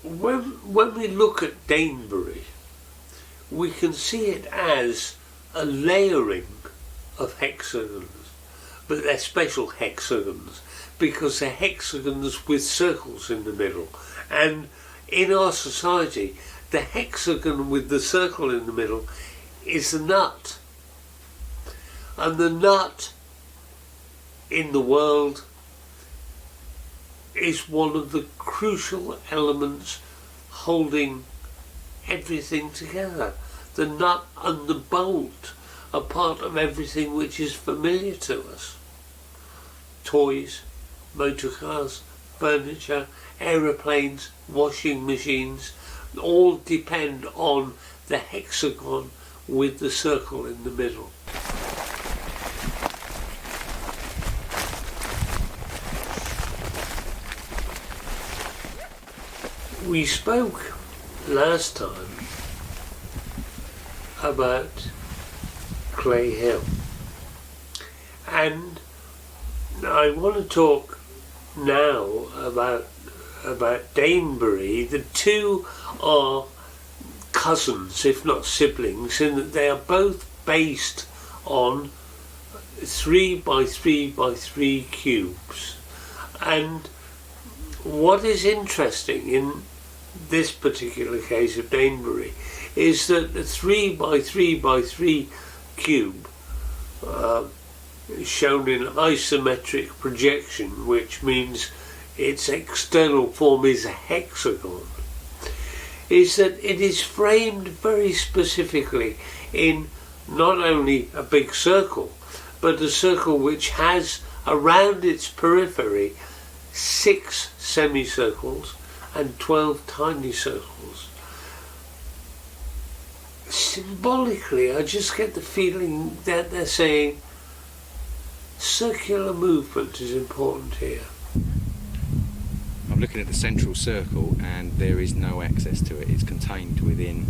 when we look at Danebury, we can see it as a layering of hexagons, but they're special hexagons because they're hexagons with circles in the middle. And in our society, the hexagon with the circle in the middle is the nut. And the nut in the world is one of the crucial elements holding everything together. The nut and the bolt are part of everything which is familiar to us. Toys, motor cars, furniture, aeroplanes, washing machines, all depend on the hexagon with the circle in the middle. We spoke last time about Clay Hill, and I want to talk now about Danebury. The two are cousins, if not siblings, in that they are both based on 3 by 3 by 3 cubes. And what is interesting in this particular case of Danebury is that the 3 by 3 by 3 cube shown in isometric projection, which means its external form is a hexagon, is that it is framed very specifically in not only a big circle, but a circle which has around its periphery 6 semicircles and 12 tiny circles. Symbolically, I just get the feeling that they're saying circular movement is important here. I'm looking at the central circle and there is no access to it. It's contained within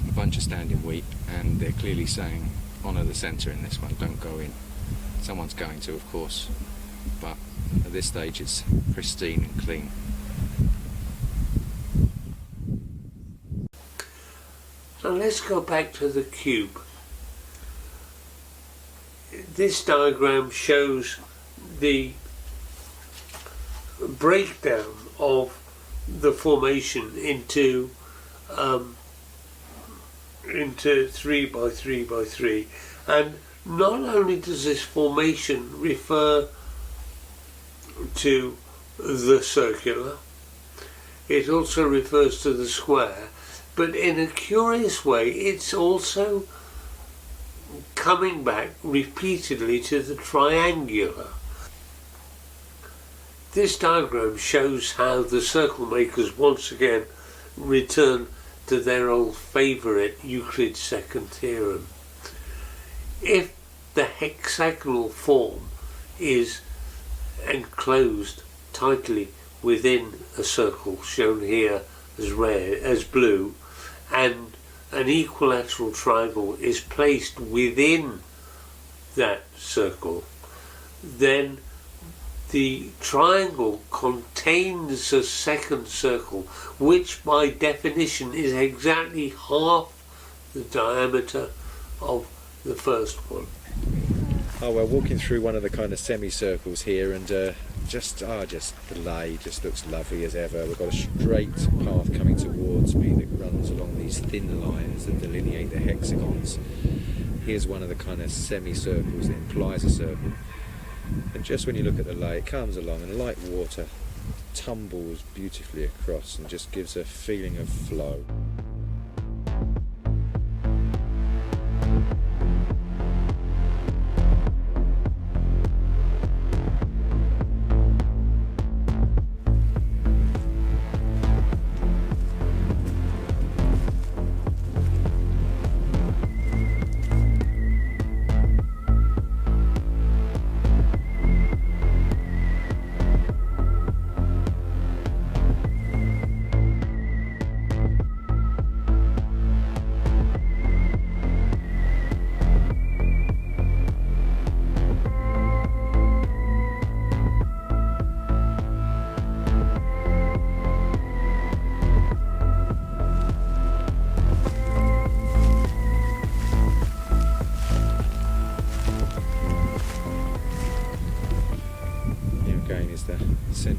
a bunch of standing wheat, and they're clearly saying honour the centre in this one, don't go in. Someone's going to, of course, but at this stage it's pristine and clean. Now let's go back to the cube. This diagram shows the breakdown of the formation into 3 by 3 by 3, and not only does this formation refer to the circular, it also refers to the square, but in a curious way it's also coming back repeatedly to the triangular. This diagram shows how the circle makers once again return to their old favourite Euclid's second theorem. If the hexagonal form is enclosed tightly within a circle shown here as red, as blue, and an equilateral triangle is placed within that circle, then the triangle contains a second circle, which by definition is exactly half the diameter of the first one. Oh, we're walking through one of the kind of semicircles here, and just the lay just looks lovely as ever. We've got a straight path coming towards me that runs along these thin lines that delineate the hexagons. Here's one of the kind of semicircles that implies a circle. And just when you look at the lay, it comes along and light water tumbles beautifully across and just gives a feeling of flow.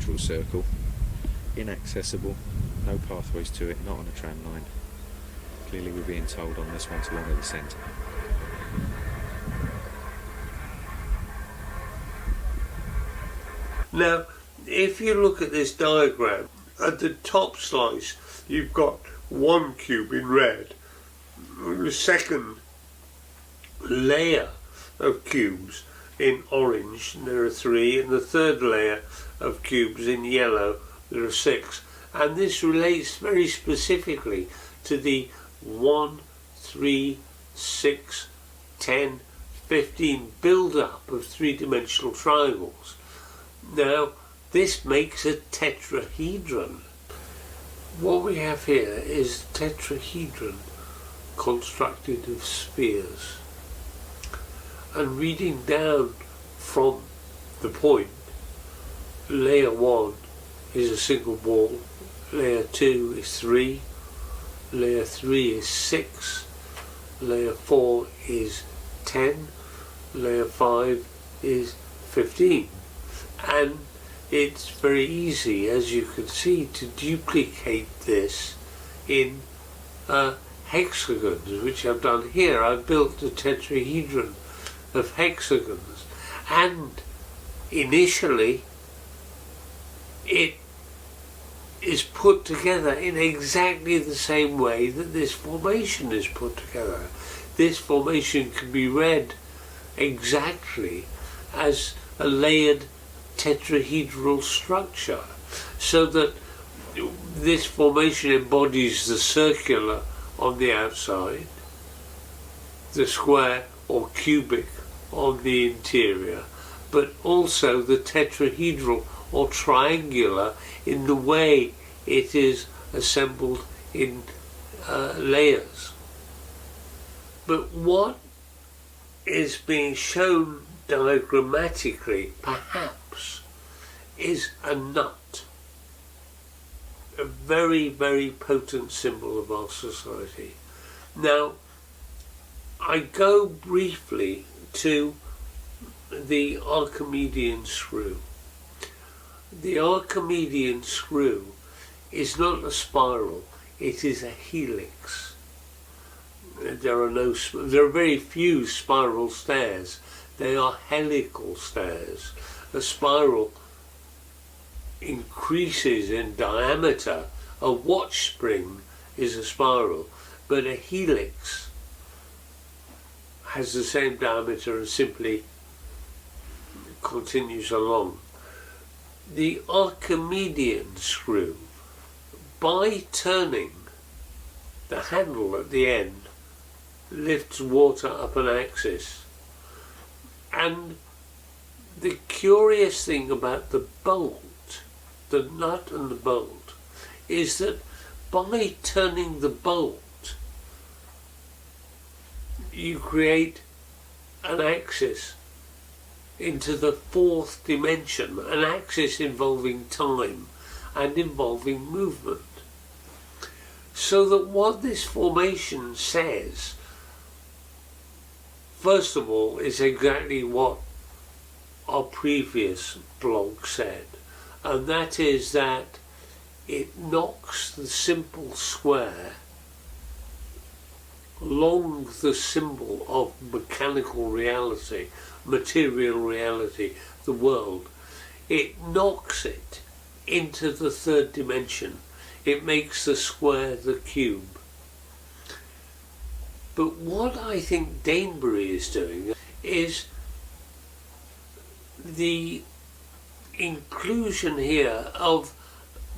natural circle, inaccessible, no pathways to it, not on a tram line. Clearly we're being told on this one to honour the centre. Now, if you look at this diagram, at the top slice you've got one cube in red, the second layer of cubes in orange, there are 3, and the third layer of cubes in yellow, there are 6. And this relates very specifically to the 1, 3, 6, 10, 15 build-up of three-dimensional triangles. Now, this makes a tetrahedron. What we have here is a tetrahedron constructed of spheres. And reading down from the point, layer 1 is a single ball, layer 2 is 3, layer 3 is 6, layer 4 is 10, layer 5 is 15. And it's very easy, as you can see, to duplicate this in hexagons, which I've done here. I've built a tetrahedron of hexagons, and initially it is put together in exactly the same way that this formation is put together. This formation can be read exactly as a layered tetrahedral structure, so that this formation embodies the circular on the outside, the square or cubic on the interior, but also the tetrahedral or triangular in the way it is assembled in layers. But what is being shown diagrammatically, perhaps, is a nut, a very, very potent symbol of our society. Now, I go briefly to the Archimedean screw. The Archimedean screw is not a spiral, it is a helix. There are very few spiral stairs. They are helical stairs. A spiral increases in diameter. A watch spring is a spiral, but a helix has the same diameter and simply continues along. The Archimedean screw, by turning the handle at the end, lifts water up an axis. And the curious thing about the bolt, the nut and the bolt, is that by turning the bolt, you create an axis into the 4th dimension, an axis involving time and involving movement. So that what this formation says, first of all, is exactly what our previous blog said, and that is that it knocks the simple square along the symbol of mechanical reality, material reality, the world. It knocks it into the 3rd dimension. It makes the square the cube. But what I think Danebury is doing is the inclusion here of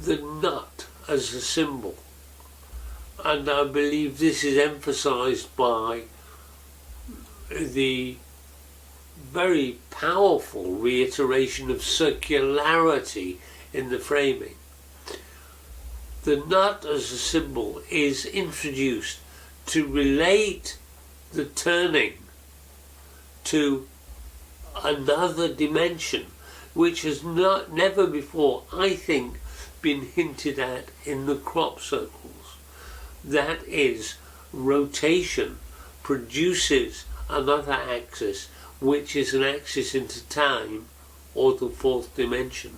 the nut as a symbol. And I believe this is emphasized by the very powerful reiteration of circularity in the framing. The nut as a symbol is introduced to relate the turning to another dimension, which has never before, I think, been hinted at in the crop circles. That is, rotation produces another axis, which is an axis into time or the 4th dimension.